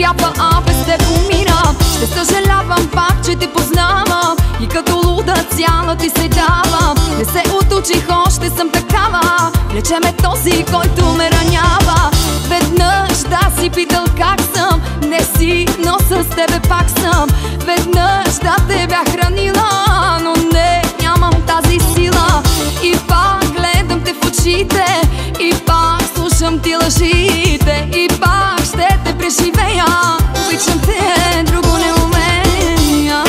трябва, а без теб умирам. Ще съжалявам пак, че те познавам и като луда цяла ти се давам. Не се отучих, още съм такава. Влече ме този, който ме ранява. Веднъж да си питал как съм, не си, но с тебе пак съм. Веднъж да те бях хранила, но не, нямам тази сила. И пак гледам те в очите, и пак слушам ти лъжите, и пак ще те преживея. Обичам те, друго не умея.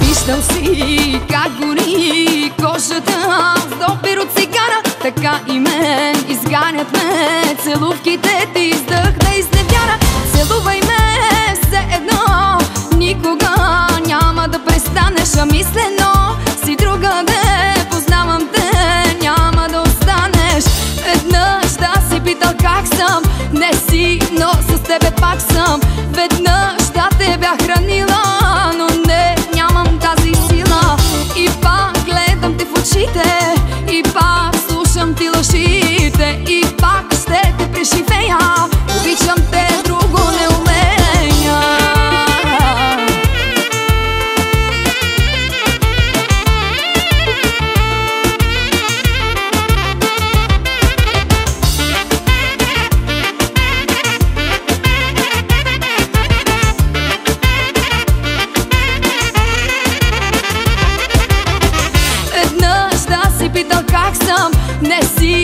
Виждам си как гори кожата с допир от цигара. Така и мен изганят ме целувките ти, издъх да изневяра. Целувай ме все едно, никога няма да престанеш. А мислено си другаде, познавам те, няма да останеш. Веднъж да си питал как съм, не си, но с тебе пак съм. Веднъж да те бях хранила, но не, нямам тази сила. И пак гледам те в очите, и пак слушам ти лъжите, и пак ще те преживея. Обичам те, друго не умея. Веднъж да си питал как съм, не си,